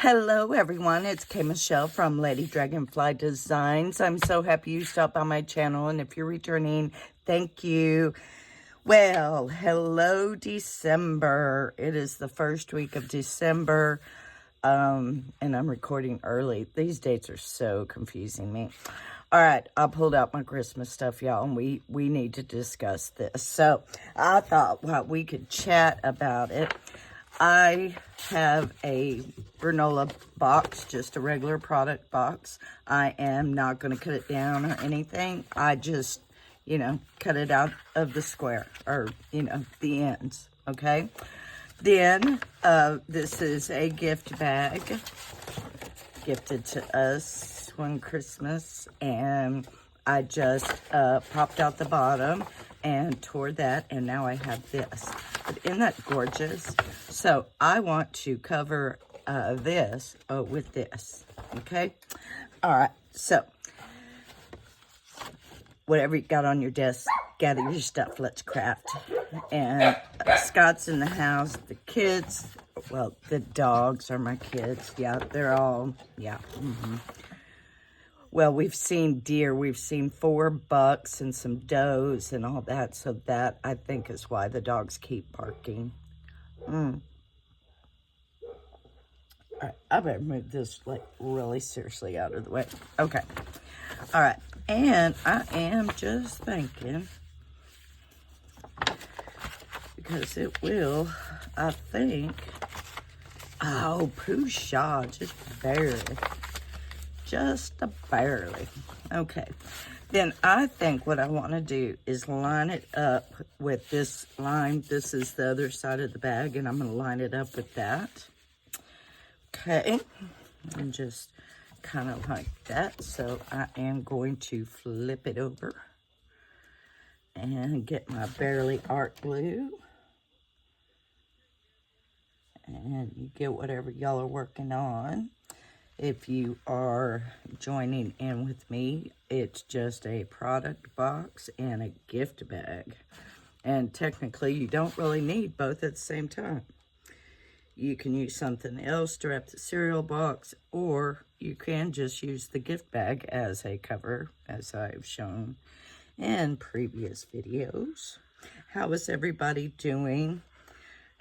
Hello everyone, it's Kay Michelle from Lady Dragonfly Designs. I'm so happy you stopped by my channel, and if you're returning, thank you. Well, hello December. It is the first week of December, and I'm recording early. These dates are so confusing me. All right, I pulled out my Christmas stuff, y'all, and we need to discuss this. So I thought, well, we could chat about it. I have a granola box, just a regular product box. I am not going to cut it down or anything. I just, cut it out of the square, or, the ends, okay? Then, this is a gift bag gifted to us one Christmas, and I just popped out the bottom and tore that, and now I have this. But isn't that gorgeous? So I want to cover this with this, okay? All right, so whatever you got on your desk, gather your stuff, let's craft. And Scott's in the house, the kids, well, the dogs are my kids. Yeah, they're all, yeah. Well, we've seen deer, we've seen 4 bucks and some does and all that, so that, I think, is why the dogs keep barking. All right, I better move this, really seriously out of the way. Okay. All right, and I am just thinking, because it will, I think, oh, Pooh-Shaw, just barely. Just barely. Okay. Then I think what I want to do is line it up with this line. This is the other side of the bag, and I'm going to line it up with that. Okay. And just kind of like that. So I am going to flip it over and get my Barely Art glue. And you get whatever y'all are working on. If you are joining in with me, it's just a product box and a gift bag. And technically, you don't really need both at the same time. You can use something else to wrap the cereal box, or you can just use the gift bag as a cover, as I've shown in previous videos. How is everybody doing?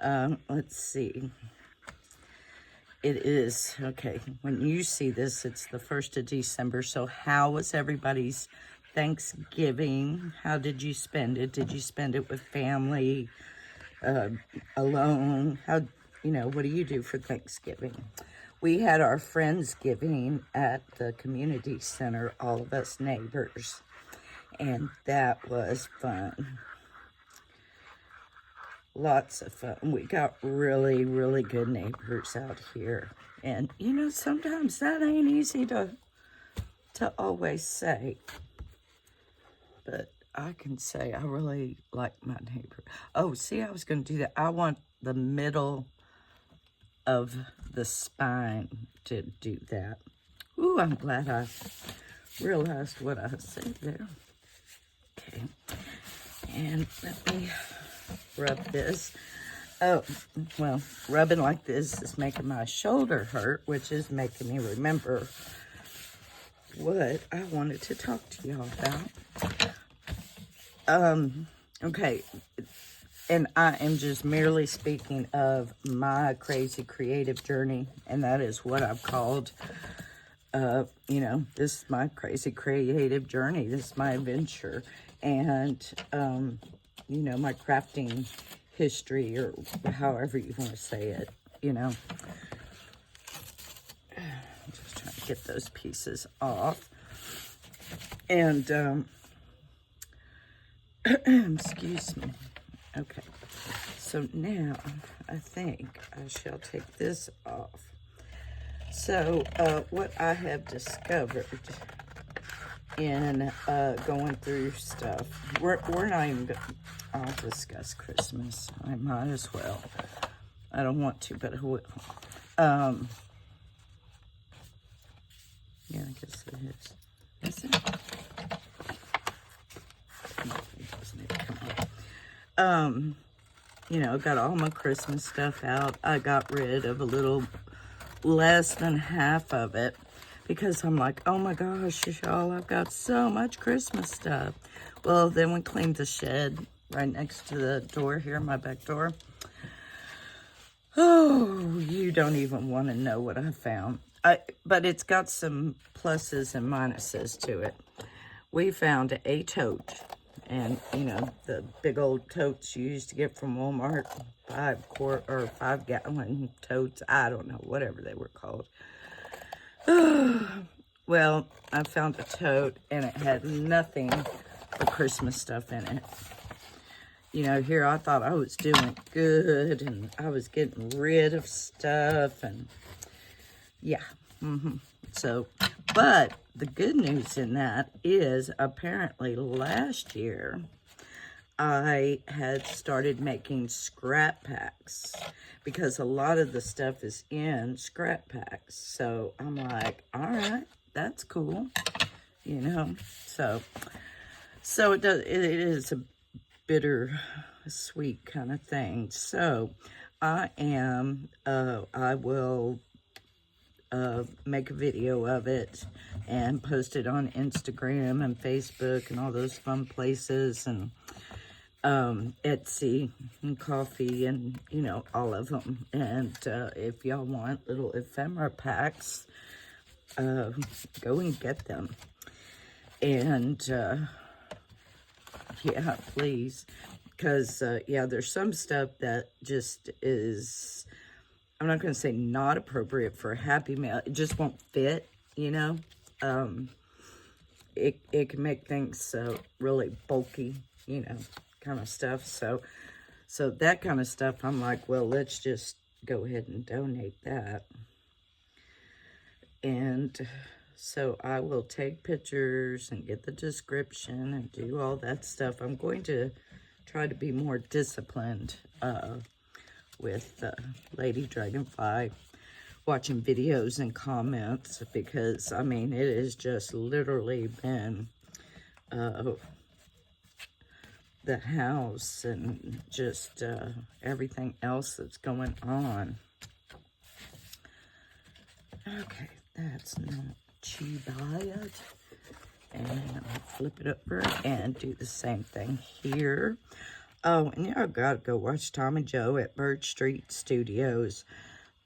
Let's see. It is, okay, when you see this, it's the 1st of December, so how was everybody's Thanksgiving? How did you spend it? Did you spend it with family, alone? How, what do you do for Thanksgiving? We had our Friendsgiving at the community center, all of us neighbors, and that was fun. Lots of fun. We got really, really good neighbors out here. And, sometimes that ain't easy to always say. But I can say I really like my neighbor. Oh, see, I was going to do that. I want the middle of the spine to do that. Ooh, I'm glad I realized what I said there. Okay. And let me rub this. Oh, well, rubbing like this is making my shoulder hurt, which is making me remember what I wanted to talk to y'all about. Okay, and I am just merely speaking of my crazy creative journey, and that is what I've called, this is my crazy creative journey. This is my adventure, and, my crafting history, or however you want to say it, I'm just trying to get those pieces off. And, excuse me. Okay. So now I think I shall take this off. So, what I have discovered in going through stuff, we're not even I'll discuss Christmas. I might as well. I don't want to, but I will. Yeah, I guess it is. Is it? Come on. Got all my Christmas stuff out. I got rid of a little less than half of it because I'm like, oh my gosh, y'all, I've got so much Christmas stuff. Well, then we cleaned the shed right next to the door here, my back door. Oh, you don't even want to know what I found. But it's got some pluses and minuses to it. We found a tote. And, you know, the big old totes you used to get from Walmart, 5-gallon totes, I don't know, whatever they were called. Well, I found a tote, and it had nothing but Christmas stuff in it. You know, here I thought I was doing good, and I was getting rid of stuff, and yeah. So, but the good news in that is apparently last year I had started making scrap packs because a lot of the stuff is in scrap packs. So I'm like, all right, that's cool, you know. So it is a bitter sweet kind of thing. So I will make a video of it and post it on Instagram and Facebook and all those fun places, and Etsy and Coffee, and you know, all of them. And if y'all want little ephemera packs, go and get them. And yeah, please, because yeah, there's some stuff that just is, I'm not going to say not appropriate for a Happy Meal. It just won't fit, you know. It can make things really bulky, you know, kind of stuff. So that kind of stuff, I'm like, well, let's just go ahead and donate that. And so I will take pictures and get the description and do all that stuff. I'm going to try to be more disciplined with Lady Dragonfly, watching videos and comments, because I mean, it has just literally been the house and just everything else that's going on. Okay, that's not too bad. And I'll flip it over and do the same thing here. Oh, and y'all gotta go watch Tom and Joe at Birch Street Studios.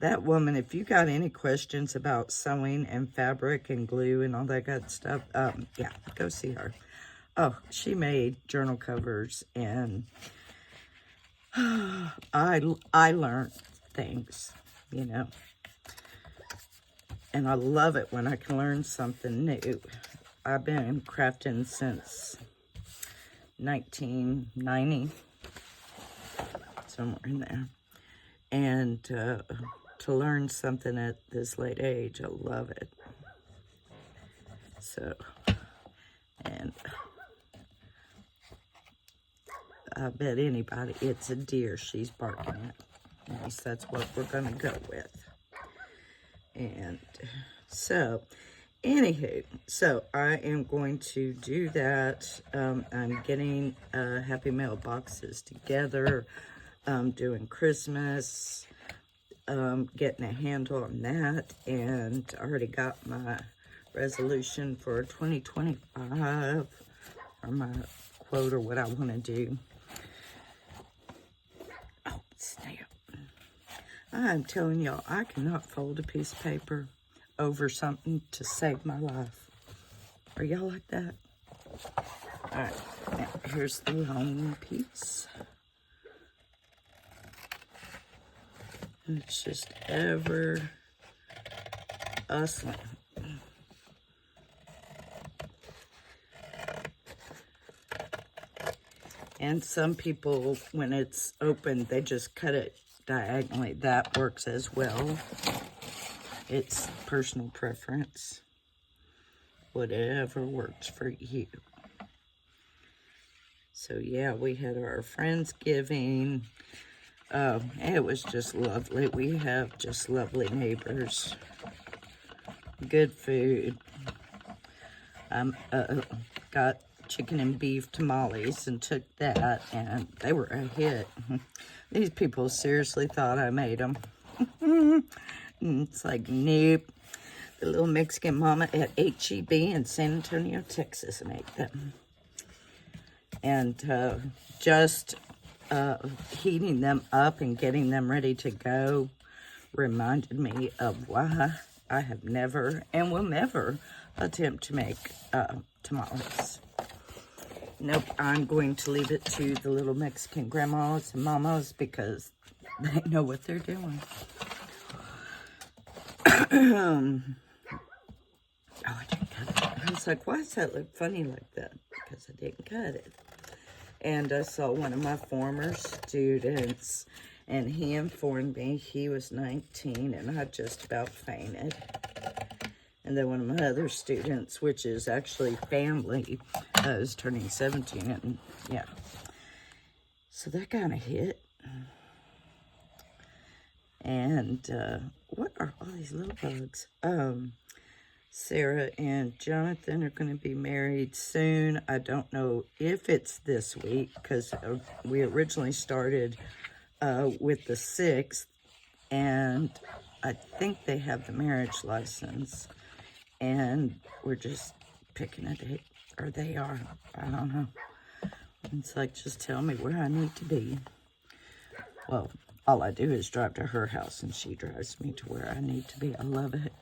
That woman, if you got any questions about sewing and fabric and glue and all that good stuff, yeah, go see her. Oh, she made journal covers, and I learned things, you know. And I love it when I can learn something new. I've been crafting since 1990, somewhere in there. And to learn something at this late age, I love it. So, and I bet anybody it's a deer she's barking at. At least that's what we're going to go with. And so, anywho, so I am going to do that. I'm getting Happy Mail boxes together, doing Christmas, getting a handle on that, and I already got my resolution for 2025, or my quote, or what I want to do. Oh, snap. I'm telling y'all, I cannot fold a piece of paper over something to save my life. Are y'all like that? All right, now here's the long piece. And it's just ever hustling. And some people, when it's open, they just cut it diagonally. That works as well. It's personal preference. Whatever works for you. So yeah, we had our Friendsgiving. It was just lovely. We have just lovely neighbors. Good food. Got chicken and beef tamales and took that, and they were a hit. These people seriously thought I made them. And it's like, nope. The little Mexican mama at HEB in San Antonio, Texas made them. And just heating them up and getting them ready to go reminded me of why I have never and will never attempt to make tamales. Nope, I'm going to leave it to the little Mexican grandmas and mamas because they know what they're doing. Oh, I didn't cut it. I was like, why does that look funny like that? Because I didn't cut it. And I saw one of my former students, and he informed me he was 19, and I just about fainted. And then one of my other students, which is actually family, is turning 17, and yeah. So that kind of hit. And what are all these little bugs? Sarah and Jonathan are going to be married soon. I don't know if it's this week, because we originally started with the 6th, and I think they have the marriage license. And we're just picking a date, or they are, I don't know. It's like, just tell me where I need to be. Well, all I do is drive to her house, and she drives me to where I need to be. I love it.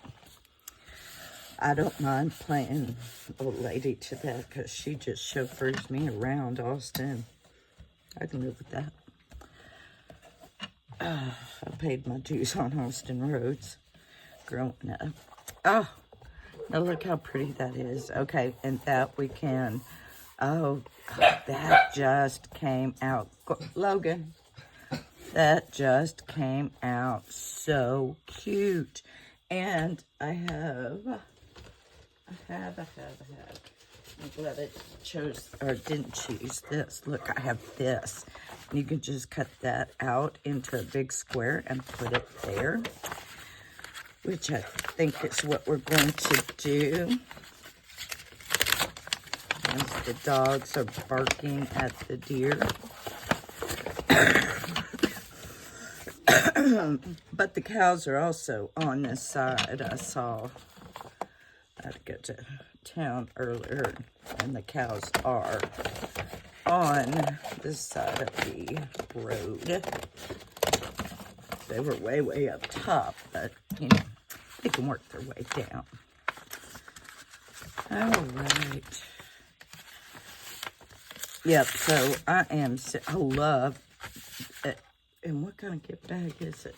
I don't mind playing old lady to that, because she just chauffeurs me around Austin. I can live with that. I paid my dues on Austin roads growing up. Oh. Now look how pretty that is. Okay, and that we can. Oh, that just came out. Logan, that just came out so cute. And I have. I'm glad I chose, or didn't choose this. Look, I have this. You can just cut that out into a big square and put it there, which I think is what we're going to do. As the dogs are barking at the deer. But the cows are also on this side. I saw, I had to go to town earlier, and the cows are on this side of the road. They were way, way up top, but, you know, they can work their way down. All right. Yep, so I love it. And what kind of gift bag is it?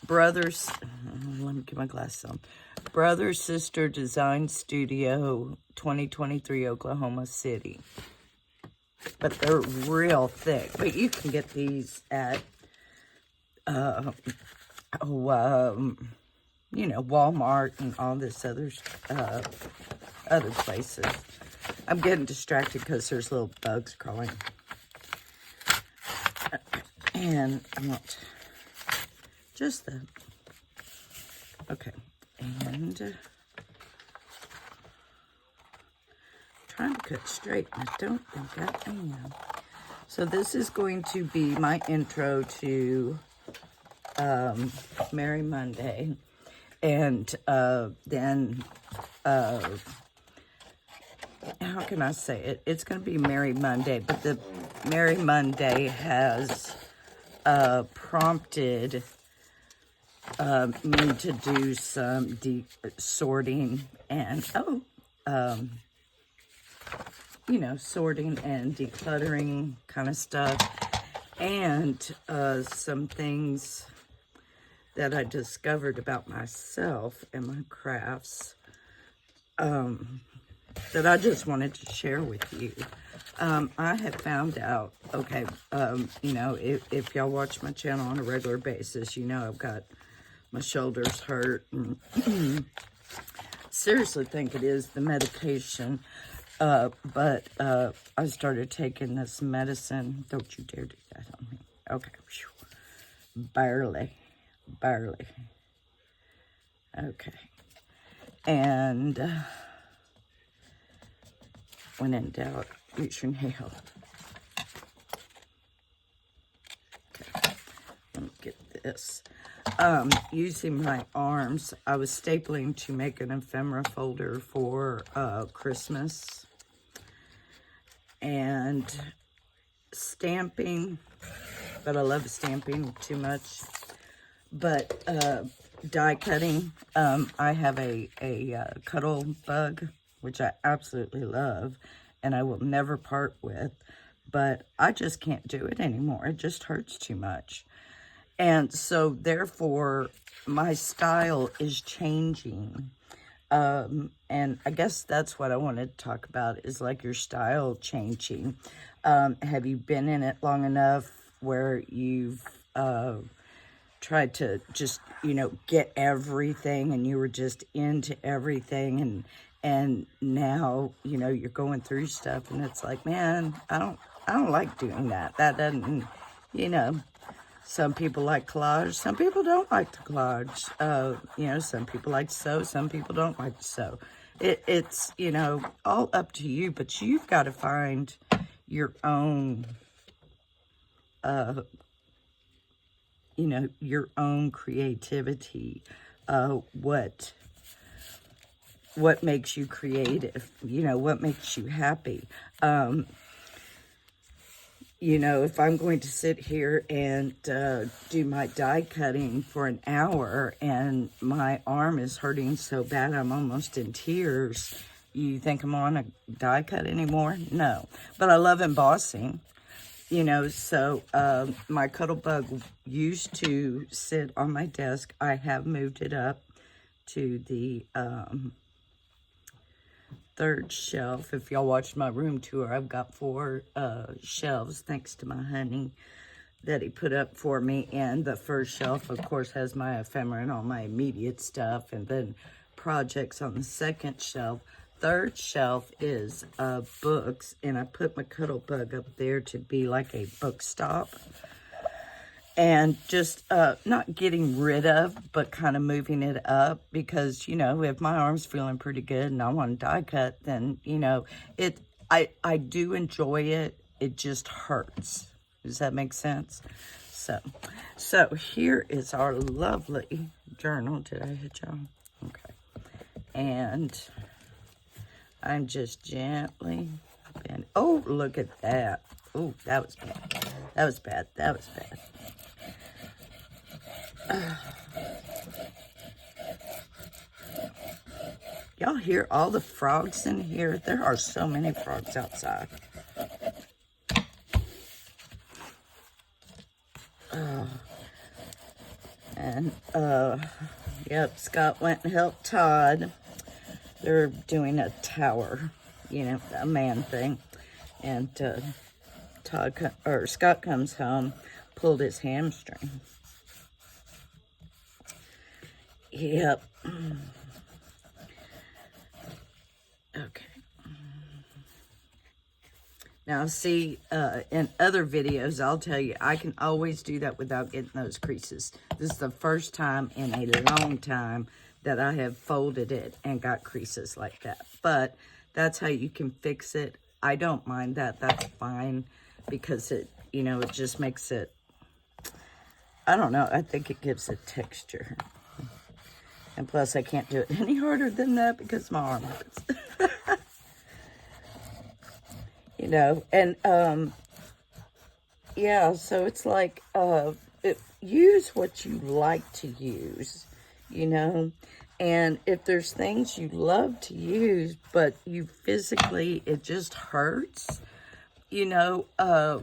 Brothers, let me get my glasses on. Brother Sister Design Studio, 2023, Oklahoma City. But they're real thick. But you can get these at you know, Walmart and all this other places. I'm getting distracted because there's little bugs crawling. And I want just that. Okay. And trying to cut straight. I don't think I am. So this is going to be my intro to Merry Monday. And then, how can I say it? It's going to be Merry Monday, but the Merry Monday has prompted me to do some sorting and, you know, sorting and decluttering kind of stuff. And some things that I discovered about myself and my crafts that I just wanted to share with you. I have found out, okay, you know, if y'all watch my channel on a regular basis, you know I've got my shoulders hurt. And seriously think it is the medication. But I started taking this medicine. Don't you dare do that on me. Okay. Barely. Okay. And when in doubt, use your nail. Okay. Let me get this. using my arms. I was stapling to make an ephemera folder for Christmas. And stamping, but I love stamping too much. But die cutting, I have a cuddle bug, which I absolutely love, and I will never part with. But I just can't do it anymore. It just hurts too much. And so, therefore, my style is changing. And I guess that's what I wanted to talk about, is like your style changing. Have you been in it long enough where you've tried to just, you know, get everything, and you were just into everything, and now, you know, you're going through stuff, and it's like, man, I don't like doing that. That doesn't, you know. Some people like collage. Some people don't like to collage. You know, some people like to sew. Some people don't like to sew. It's, you know, all up to you. But you've got to find your own, you know, your own creativity. What makes you creative? You know, what makes you happy? You know, if I'm going to sit here and do my die cutting for an hour and my arm is hurting so bad I'm almost in tears, you think I'm on a die cut anymore? No. But I love embossing, you know, so my cuddle bug used to sit on my desk. I have moved it up to the third shelf. If y'all watched my room tour, I've got 4 shelves thanks to my honey that he put up for me. And the first shelf, of course, has my ephemera and all my immediate stuff, and then projects on the second shelf. Third shelf is books, and I put my cuddle bug up there to be like a book stop. And just not getting rid of, but kind of moving it up, because, you know, if my arm's feeling pretty good and I want to die cut, then, you know, I do enjoy it. It just hurts. Does that make sense? So here is our lovely journal. Did I hit y'all? Okay. And I'm just gently bending. Oh, look at that. Oh, that was bad. That was bad. That was bad. Y'all hear all the frogs in here? There are so many frogs outside. Yep, Scott went and helped Todd. They're doing a tower, you know, a man thing. And Scott comes home, pulled his hamstring. Yep. Okay. Now, see, in other videos, I'll tell you, I can always do that without getting those creases. This is the first time in a long time that I have folded it and got creases like that. But that's how you can fix it. I don't mind that. That's fine, because it, you know, it just makes it, I don't know, I think it gives it texture. And plus, I can't do it any harder than that because my arm hurts. You know, and, yeah, so it's like, use what you like to use, you know. And if there's things you love to use, but you physically, it just hurts, you know, oh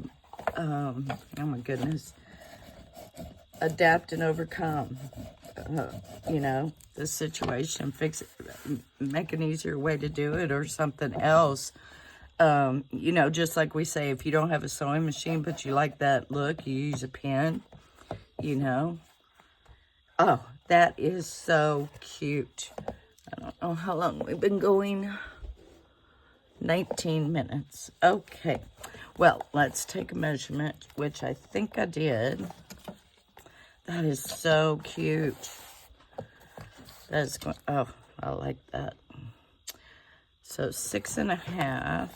my goodness, adapt and overcome. You know, the situation, fix it, make an easier way to do it, or something else. You know, just like we say, if you don't have a sewing machine, but you like that look, you use a pen, you know. Oh, that is so cute. I don't know how long we've been going. 19 minutes. Okay. Well, let's take a measurement, which I think I did. That is so cute. That's going, oh, I like that. So 6.5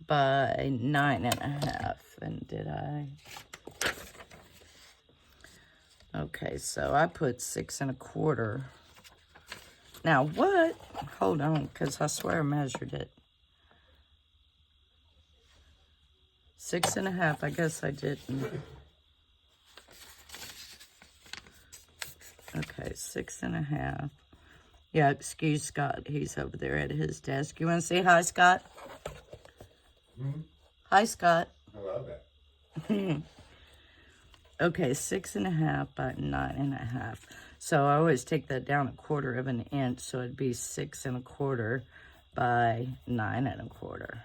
by 9.5. And did I? Okay, so I put 6 1/4. Now what? Hold on, because I swear I measured it. 6 1/2. I guess I didn't. Okay, 6 1/2. Yeah, excuse Scott. He's over there at his desk. You want to say hi, Scott? Mm-hmm. Hi, Scott. I love that. Okay, 6 1/2 by 9 1/2. So I always take that down 1/4 of an inch, so it'd be 6 1/4 by 9 1/4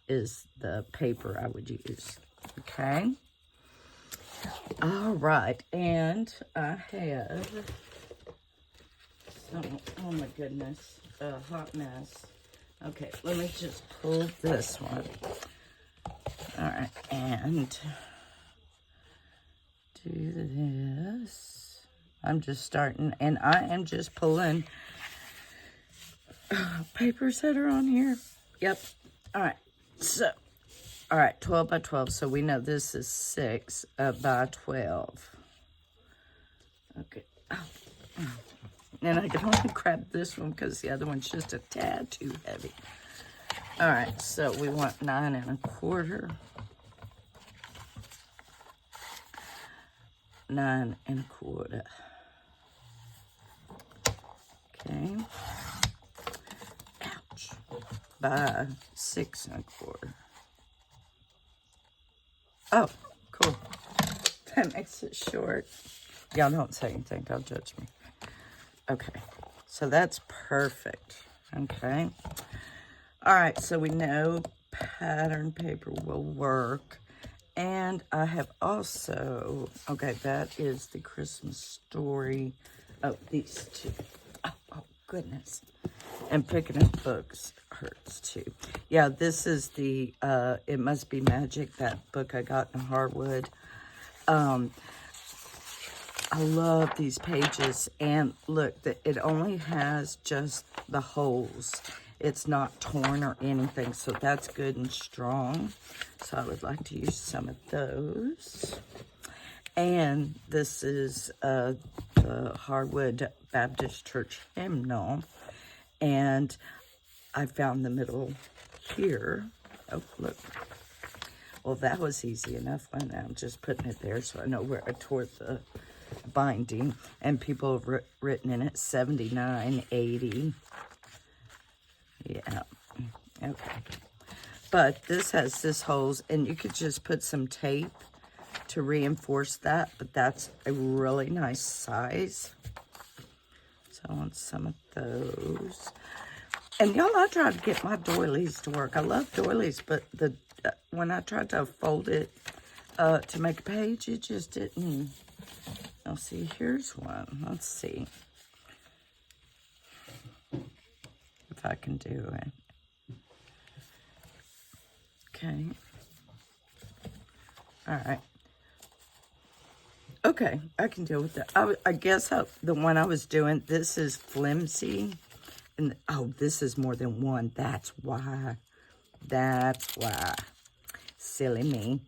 is the paper I would use. Okay. All right, and I have some, oh my goodness, a hot mess. Okay, let me just pull this one. All right, and do this. I'm just starting, and I am just pulling papers that are on here. Yep. All right, so, all right, 12 by 12. So we know this is 6 by 12. Okay. Oh. And I can only grab this one because the other one's just a tad too heavy. All right, so we want 9 1/4. 9 1/4. Okay. Ouch. By 6 1/4. Oh, cool. That makes it short. Y'all don't say anything. Don't judge me. Okay. So that's perfect. Okay. All right. So we know pattern paper will work. And I have also, okay, that is the Christmas story. Oh, these two. Oh, goodness. And picking up books hurts too. Yeah, this is the, It Must Be Magic, that book I got in Hardwood. I love these pages. And look, it only has just the holes. It's not torn or anything, so that's good and strong. So I would like to use some of those. And this is the Hardwood Baptist Church hymnal. And I found the middle here. Oh, look. Well, that was easy enough. And I'm just putting it there so I know where I tore the binding. And people have written in it 79.80. Yeah. Okay. But this has this holes, and you could just put some tape to reinforce that, but that's a really nice size. So I want some of those. And y'all, I tried to get my doilies to work. I love doilies, but the when I tried to fold it to make a page, it just didn't. I'll see, here's one. Let's see if I can do it. Okay. All right. Okay, I can deal with that. I guess the one I was doing, this is flimsy. And, oh, this is more than one. That's why. That's why. Silly me.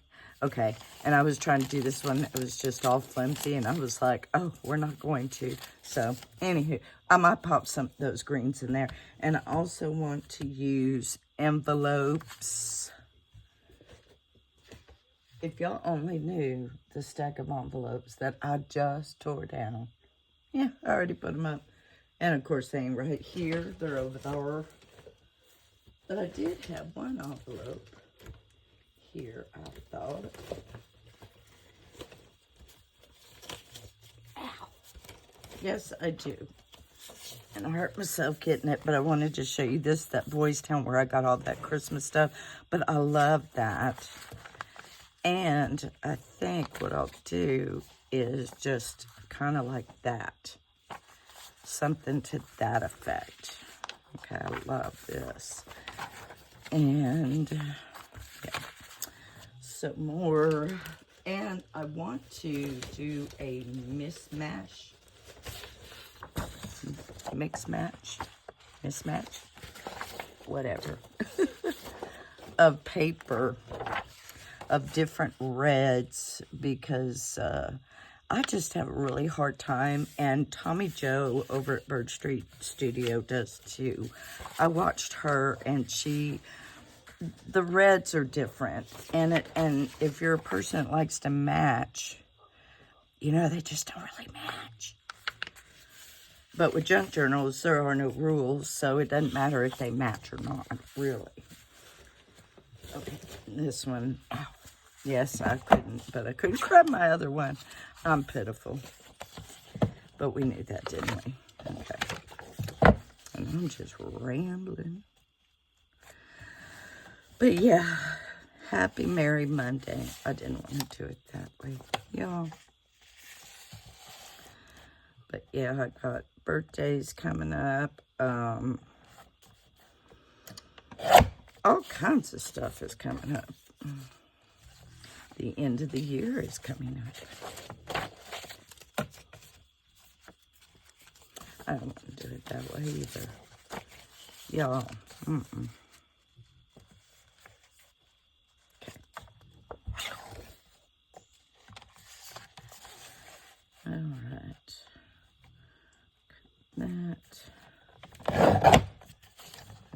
Okay, and I was trying to do this one. It was just all flimsy, and I was like, oh, we're not going to. So, anywho, I might pop some of those greens in there. And I also want to use envelopes. If y'all only knew the stack of envelopes that I just tore down. Yeah, I already put them up. And, of course, they ain't right here. They're over there. But I did have one envelope here, I thought. Ow. Yes, I do. And I hurt myself getting it, but I wanted to show you this, that Boys Town where I got all that Christmas stuff. But I love that. And I think what I'll do is just kind of like that. Something to that effect. Okay, I love this. And, yeah. So more. And I want to do a mismatch. Mismatch? Whatever. Of paper. Of different reds, because I just have a really hard time, and Tommy Jo over at Bird Street Studio does too. I watched her, and the reds are different, and if you're a person that likes to match, you know, they just don't really match. But with junk journals, there are no rules, so it doesn't matter if they match or not, really. Okay, this one, ow. Yes, I couldn't, but I couldn't grab my other one. I'm pitiful. But we knew that, didn't we? Okay. And I'm just rambling. But yeah, happy Merry Monday. I didn't want to do it that way, y'all. But yeah, I got birthdays coming up. All kinds of stuff is coming up. The end of the year is coming up. I don't want to do it that way either. Y'all. Okay. All right. That.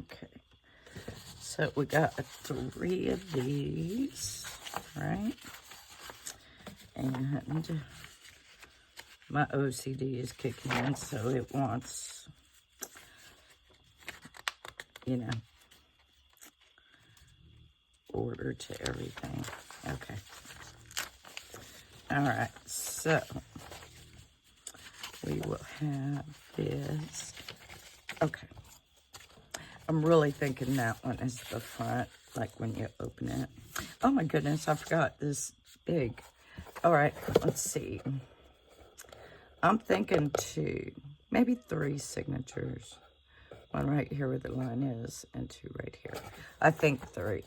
Okay. So we got 3 of these. Right, and my OCD is kicking in, so it wants, you know, order to everything. Okay. All right, so we will have this. Okay. I'm really thinking that one is the front, like when you open it. Oh my goodness, I forgot this big. All right, let's see. I'm thinking 2, maybe 3 signatures. One right here where the line is, and 2 right here. I think 3.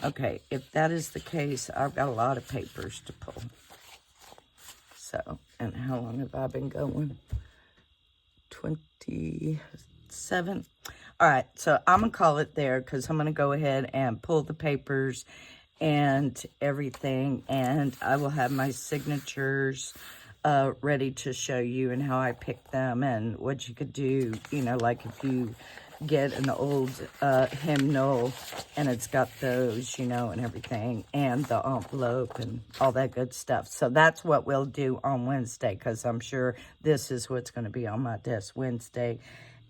Okay, if that is the case, I've got a lot of papers to pull. So, and how long have I been going? 27. All right, so I'm going to call it there because I'm going to go ahead and pull the papers and everything, and I will have my signatures ready to show you and how I picked them and what you could do, you know, like if you get an old hymnal and it's got those, you know, and everything, and the envelope and all that good stuff. So that's what we'll do on Wednesday, because I'm sure this is what's going to be on my desk Wednesday.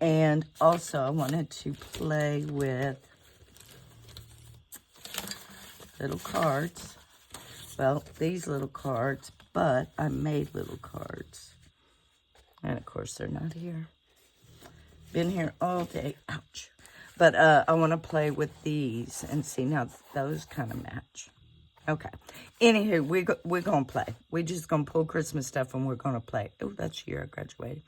And also I wanted to play with little cards. Well, these little cards, but I made little cards. And of course they're not here. Been here all day. Ouch. But I want to play with these and see. Now, those kind of match. Okay. Anywho, we're going to play. We're just going to pull Christmas stuff and we're going to play. Oh, that's the year I graduated.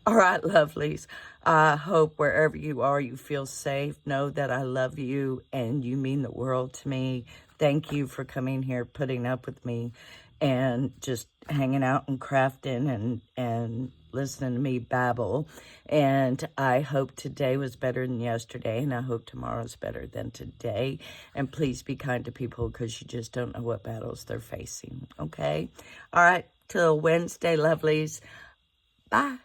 All right, lovelies. I hope wherever you are, you feel safe. Know that I love you and you mean the world to me. Thank you for coming here, putting up with me, and just hanging out and crafting and listening to me babble. And I hope today was better than yesterday, and I hope tomorrow's better than today. And please be kind to people, because you just don't know what battles they're facing, okay? All right, till Wednesday, lovelies. Bye.